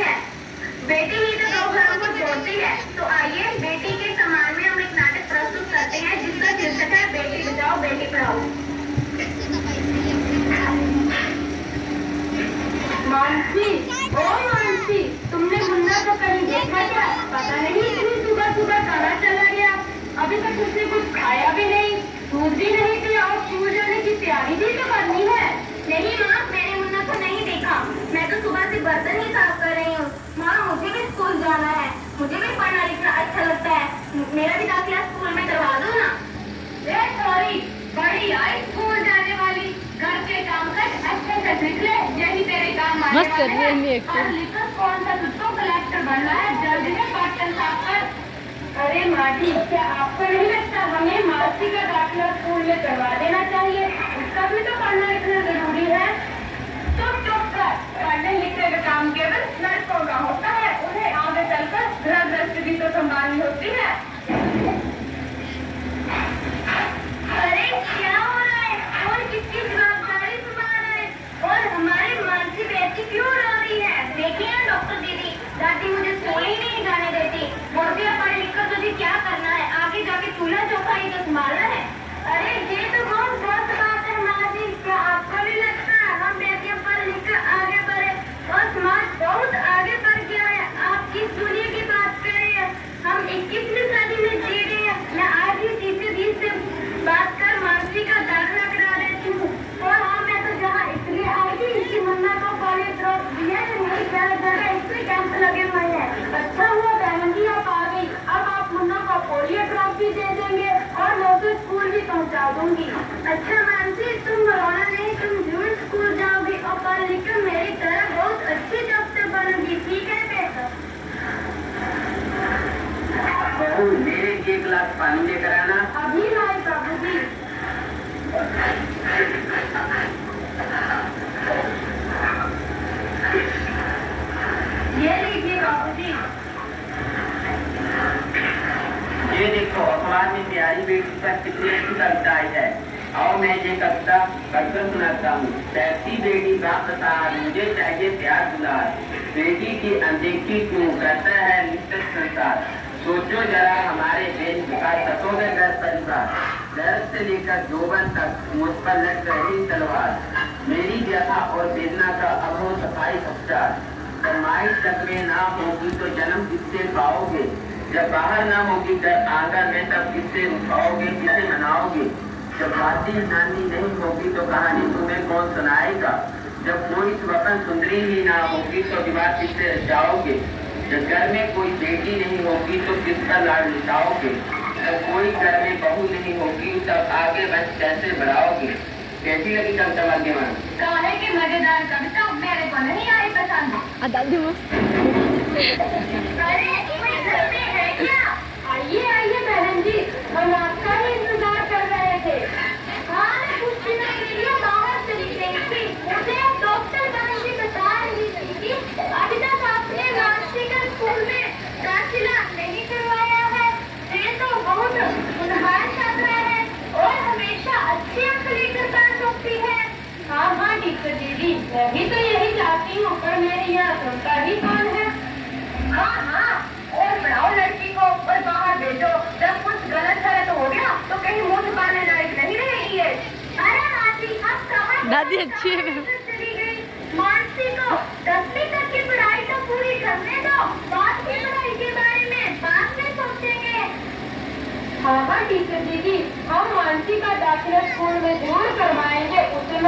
है। बेटी ही तो दो घरों को जोड़ती है। तो आइए बेटी के सम्मान में हम एक नाटक प्रस्तुत करते हैं जिसका शीर्षक है बेटी बचाओ बेटी पढ़ाओ। मानसी, ओ मानसी, तुमने मुन्ना को कहीं देखा क्या? पता नहीं इतनी सुबह सुबह कहाँ चला गया। अभी तक उसने कुछ खाया भी नहीं, दूध भी नहीं पिया और स्कूल जाने की तैयारी भी तो करनी है। नहीं माँ, मैंने मुन्ना को नहीं देखा। मैं तो सुबह से बर्तन ही साफ कर रही हूँ। माँ, मुझे भी स्कूल जाना है, मुझे भी पढ़ना लिखना अच्छा लगता है। मेरा भी दाखिला स्कूल में करवा दो ना। सॉरी, बड़ी आई स्कूल जाने वाली, घर के काम कर अच्छे से सीख ले, यही तेरे काम आने वाले हैं। और लिखकर कौन सा तुझको कलेक्टर बनना है, जल्दी से बर्तन साफ कर। अरे माटी, क्या आपको नहीं लगता हमें मासी का दाखिला स्कूल में करवा देना चाहिए? उसका भी तो पढ़ना लिखना जरूरी है। तो चुप कर, पढ़ने लिखने का काम केवल लड़कों का होता है, उन्हें आगे चलकर घर गृहस्थी भी तो संभालनी होती है। अरे क्या हो रहा है? और किसकी जवाबदारी संभाल रहे हैं? और हमारी मानसी बेटी क्यों रो रही है? देखिए ना डॉक्टर दीदी, दादी मुझे स्कूल ही नहीं जाने देती। बोलती है पढ़ लिख कर तुझे क्या करना है, आगे जाके चूल्हा चौका ही तो संभालना है। अरे ये तो बहुत गलत बात है माँ जी, क्या आपको नहीं लगता हम बेटियां पढ़ लिख कर आगे बढ़े और समाज बहुत आगे बढ़ गया है? आप किस दुनिया की बात कर रहे हैं? हम 21वीं सदी में जी रहे हैं। मैं आज ही टीचर से बात कर मानसी का दाखिला करा देती हूँ। और हाँ, मैं तो जहाँ इसलिए आई थी इसकी मुन्ना को कॉलेज ड्रॉप दिया है, मेरी जगह इसमें कैंप लगे हुए हैं। अच्छा हुआ बहन जी आप आ गई, अब आप मुन्ना को पोलियो ड्रॉप भी दे देंगे और मैं उसे स्कूल भी पहुँचा दूंगी। अच्छा मानसी, तुम रोना नहीं, तुम जरूर स्कूल जाओगी और पढ़ लिख कर मेरी तरह बहुत अच्छी डॉक्टर बनोगी, ठीक है बेटा? मेरे एक गिलास पानी लेकर आना। अभी लाए बाबू जी। ये लीजिए बाबू जी। ये देखो अखबार में प्यारी बेटी पर कितनी अच्छी कविता आई है। आओ मैं ये कविता पढ़कर सुनाता हूँ। पैसी बेटी बाप बता, मुझे चाहिए प्यार दुलार, बेटी की अनदेखी क्यों करता है निश्चित संसार। सोचो जरा हमारे देश का सतों में घर परिवार, दर्द से लेकर जोबन तक मुझ पर लग रही तलवार। मेरी व्यथा और वेदना का अब हो सफाई उपचार। फरमाइश तक में ना होगी तो जन्म किससे पाओगे, जब बाहर ना होगी घर आंगन में तब किससे उठाओगे, किसे मनाओगे। जब बाती नानी नहीं होगी तो कहानी तुम्हें कौन सुनाएगा, जब कोई स्वपन सुंदरी ही ना होगी तो विवाह किससे रचाओगे। जब घर में कोई बेटी नहीं होगी तो किसका लाड लुटाओगे, जब कोई घर में बहू नहीं होगी तब आगे वंश कैसे बढ़ाओगे। कैसी लगी कविता भाग्यवान? काहे की मजेदार कविता, मेरे को नहीं आई पसंद। अरे कोई घर में है क्या? आइए आइए बहन जी, हम आपका ही इंतजार कर रहे थे। हाँ, मैं कुछ दिनों के लिए बाहर चली गई थी, मुझे डॉक्टर बनने की बता रही थी। अभी तक आपने मानसी का स्कूल में दाखिला नहीं करवाया है। ये तो बहुत होनहार छात्रा है और हमेशा अच्छे अंक लेकर पास होती है। हाँ हाँ टीचर दीदी, मैं भी तो यही चाहती हूँ, पर मेरे यहाँ सुनता ही कौन है। हाँ हाँ, और पढ़ाओ लड़की को और बाहर भेजो, जब कुछ गलत गलत हो गया तो कहीं मुंह छुपाने लायक नहीं रहेगी ये। अरे मासी, अब कहाँ दादी अच्छी है। चली गई? मानसी को 10वीं तक की पढ़ाई तो पूरी करने दो, बाद की पढ़ाई के बारे में बाद में सोचेंगे। हाँ हाँ टीचर दीदी, हम मानसी का दाखिला स्कूल में जरूर करवाएंगे, उसे